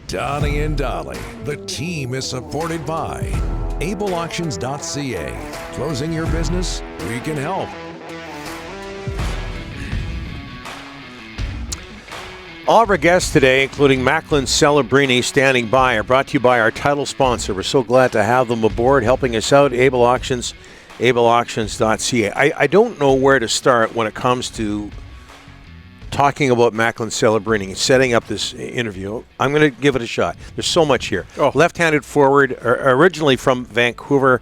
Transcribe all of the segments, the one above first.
Donnie and Dolly. The team is supported by ableauctions.ca. Closing your business? We can help. All of our guests today, including Macklin Celebrini, standing by, are brought to you by our title sponsor. We're so glad to have them aboard, helping us out, Able Auctions, ableauctions.ca. I don't know where to start when it comes to talking about Macklin Celebrini, setting up this interview. I'm going to give it a shot. There's so much here. Left-handed forward, originally from Vancouver,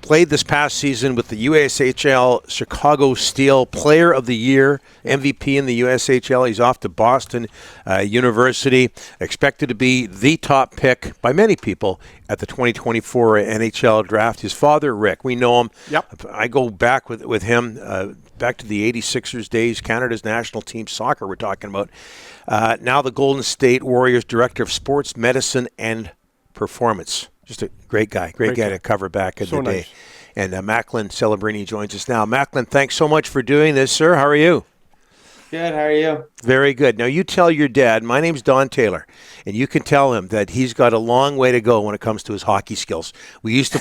played this past season with the USHL Chicago Steel Player of the Year, MVP in the USHL. He's off to Boston University, expected to be the top pick by many people at the 2024 NHL draft. His father, Rick, we know him. Yep. I go back with him, back to the 86ers days, Canada's national team soccer we're talking about. Now the Golden State Warriors Director of Sports Medicine and Performance. Just a great guy to cover back in the day. Nice. And Macklin Celebrini joins us now. Macklin, thanks so much for doing this, sir. How are you? Good. How are you? Very good. Now, you tell your dad, my name's Don Taylor, and you can tell him that he's got a long way to go when it comes to his hockey skills. We used to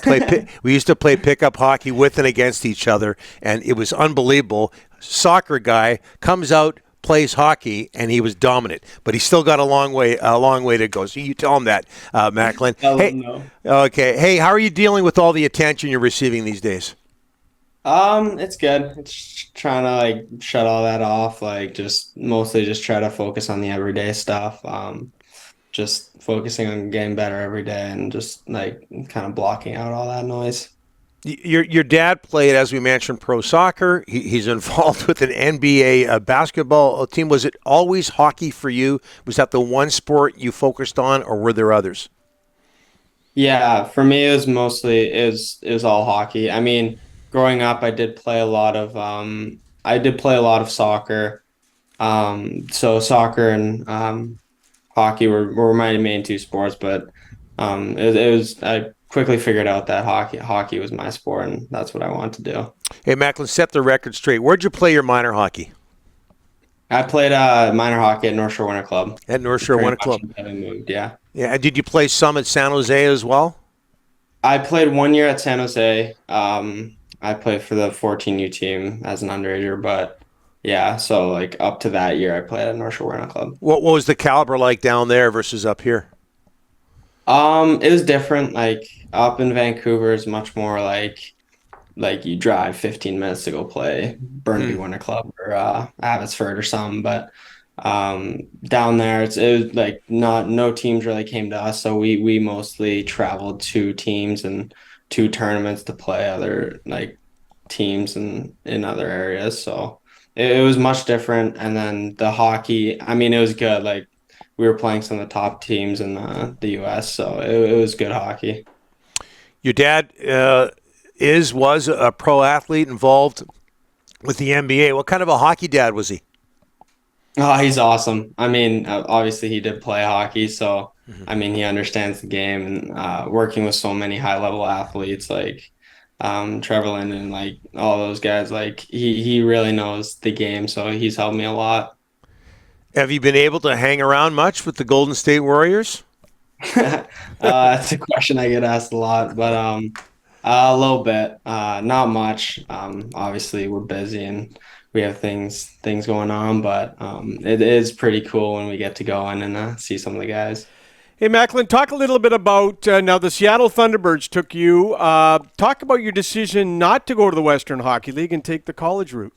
play pickup hockey with and against each other, and it was unbelievable. Soccer guy comes out, plays hockey, and he was dominant, but he's still got a long way to go. So you tell him that, Macklin. Okay. Hey, how are you dealing with all the attention you're receiving these days? It's good. It's trying to shut all that off. Mostly just try to focus on the everyday stuff. Just focusing on getting better every day and just kind of blocking out all that noise. Your dad played, as we mentioned, pro soccer. He's involved with an NBA basketball team. Was it always hockey for you? Was that the one sport you focused on, or were there others? Yeah, for me it was mostly it was all hockey. I mean, growing up I did play a lot of soccer. So soccer and hockey were my main two sports, but it was I quickly figured out that hockey was my sport, and that's what I want to do. Hey, Macklin, set the record straight. Where'd you play your minor hockey? I played minor hockey at North Shore Winter Club. At North Shore Winter Club. I moved, yeah. Yeah, and did you play some at San Jose as well? I played 1 year at San Jose. I played for the 14U team as an underager, but yeah, so up to that year I played at North Shore Winter Club. What was the caliber like down there versus up here? It was different. Up in Vancouver is much more like you drive 15 minutes to go play Burnaby Winter Club or Abbotsford or something. But down there it was no teams really came to us, so we mostly traveled to teams and to tournaments to play other teams in other areas. So it was much different. And then the hockey, I mean, it was good. We were playing some of the top teams in the U.S., so it was good hockey. Your dad was a pro athlete involved with the NBA. What kind of a hockey dad was he? Oh, he's awesome. I mean, obviously he did play hockey, so I mean he understands the game, and working with so many high-level athletes Trevor Linden and all those guys, he really knows the game, so he's helped me a lot. Have you been able to hang around much with the Golden State Warriors? That's a question I get asked a lot, but a little bit, not much. Obviously we're busy and we have things going on, but it is pretty cool when we get to go in and see some of the guys. Hey, Macklin, talk a little bit about now the Seattle Thunderbirds took you. Talk about your decision not to go to the Western Hockey League and take the college route.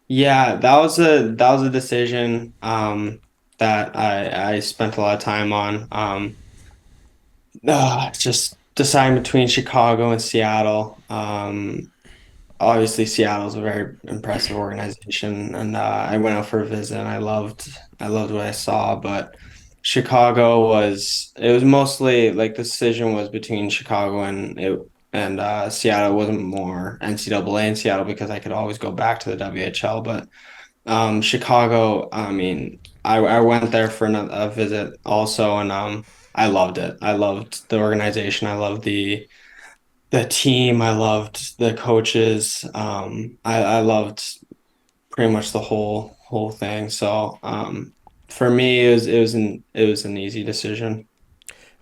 Yeah, that was a decision that I spent a lot of time on. Just deciding between Chicago and Seattle. Obviously, Seattle's a very impressive organization, and I went out for a visit, and I loved what I saw. But Chicago was mostly the decision was between Chicago and Seattle. It wasn't more NCAA in Seattle because I could always go back to the WHL. But Chicago, I mean, I went there for a visit also, and I loved it. I loved the organization. I loved the team. I loved the coaches. I loved pretty much the whole thing. So for me, it was an easy decision.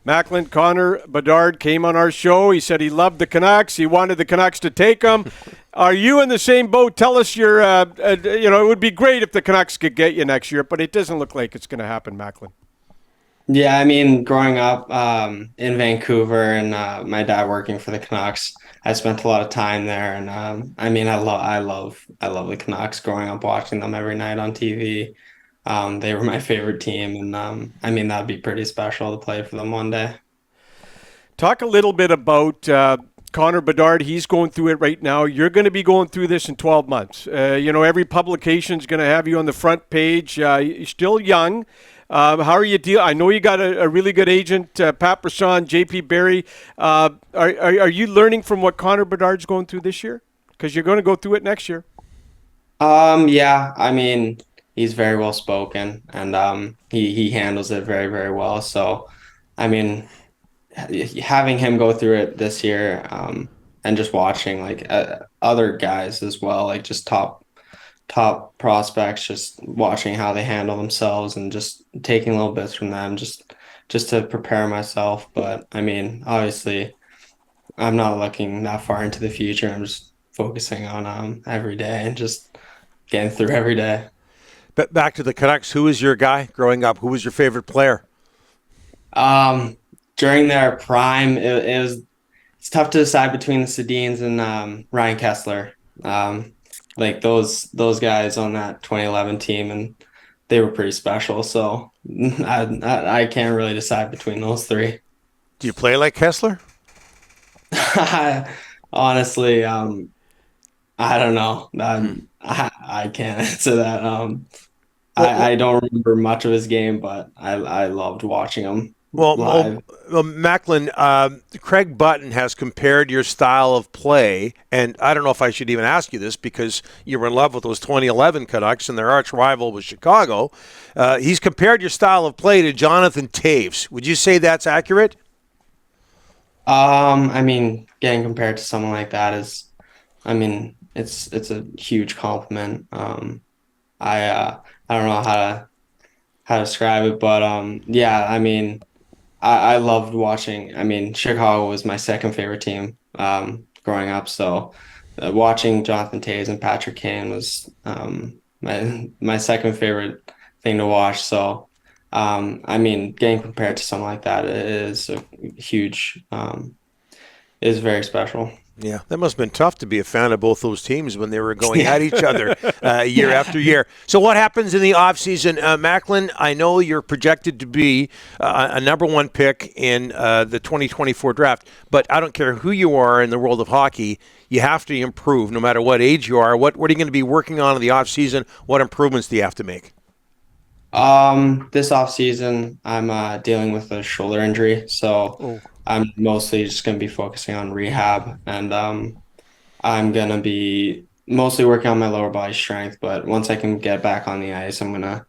Macklin, Connor Bedard came on our show. He said he loved the Canucks. He wanted the Canucks to take him. Are you in the same boat? Tell us your, it would be great if the Canucks could get you next year, but it doesn't look like it's going to happen, Macklin. Yeah, I mean, growing up in Vancouver and my dad working for the Canucks, I spent a lot of time there, and I mean, I love the Canucks. Growing up watching them every night on TV, they were my favorite team, and I mean, that'd be pretty special to play for them one day. Talk a little bit about Connor Bedard. He's going through it right now. You're going to be going through this in 12 months. Every publication is going to have you on the front page. You're still young. How are you deal? I know you got a really good agent, Pat Brisson, JP Barry. Are you learning from what Connor Bedard's going through this year? Because you're going to go through it next year. Yeah, I mean, he's very well spoken, and he handles it very, very well. So, I mean, having him go through it this year, and just watching like other guys as well, like just top prospects, just watching how they handle themselves and just taking little bits from them, just to prepare myself. But I mean, obviously, I'm not looking that far into the future. I'm just focusing on every day and just getting through every day. But back to the Canucks. Who was your guy growing up? Who was your favorite player? Um, During their prime, it's tough to decide between the Sedins and Ryan Kessler. Like those guys on that 2011 team, and they were pretty special. So I can't really decide between those three. Do you play like Kessler? Honestly, I don't know. I can't answer that. I don't remember much of his game, but I loved watching him Well, live. Macklin, Craig Button has compared your style of play, and I don't know if I should even ask you this because you were in love with those 2011 Canucks and their arch rival was Chicago. He's compared your style of play to Jonathan Taves. Would you say that's accurate? I mean, getting compared to someone like that is, I mean, it's a huge compliment. I don't know how to describe it, but yeah, I mean, I loved watching. I mean, Chicago was my second favorite team growing up, so watching Jonathan Toews and Patrick Kane was my second favorite thing to watch. So, I mean, getting compared to something like that is a huge, is very special. Yeah, that must have been tough to be a fan of both those teams when they were going at each other year after year. So what happens in the offseason? Macklin, I know you're projected to be a number one pick in the 2024 draft, but I don't care who you are in the world of hockey, you have to improve no matter what age you are. What are you going to be working on in the offseason? What improvements do you have to make? This off season, I'm dealing with a shoulder injury, so Oh. I'm mostly just gonna be focusing on rehab, and I'm gonna be mostly working on my lower body strength. But once I can get back on the ice, I'm gonna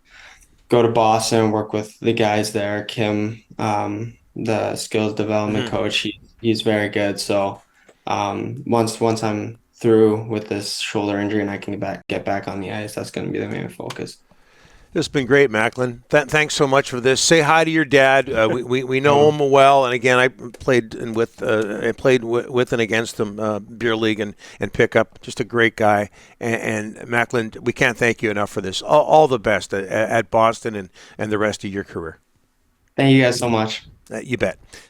go to Boston and work with the guys there. Kim, the skills development coach, he's very good. So once I'm through with this shoulder injury and I can get back on the ice, that's gonna be the main focus. This has been great, Macklin. Thanks so much for this. Say hi to your dad. We know him well, and again, I played with and against him beer league and pickup. Just a great guy. And Macklin, we can't thank you enough for this. All the best at Boston and the rest of your career. Thank you guys so much. You bet.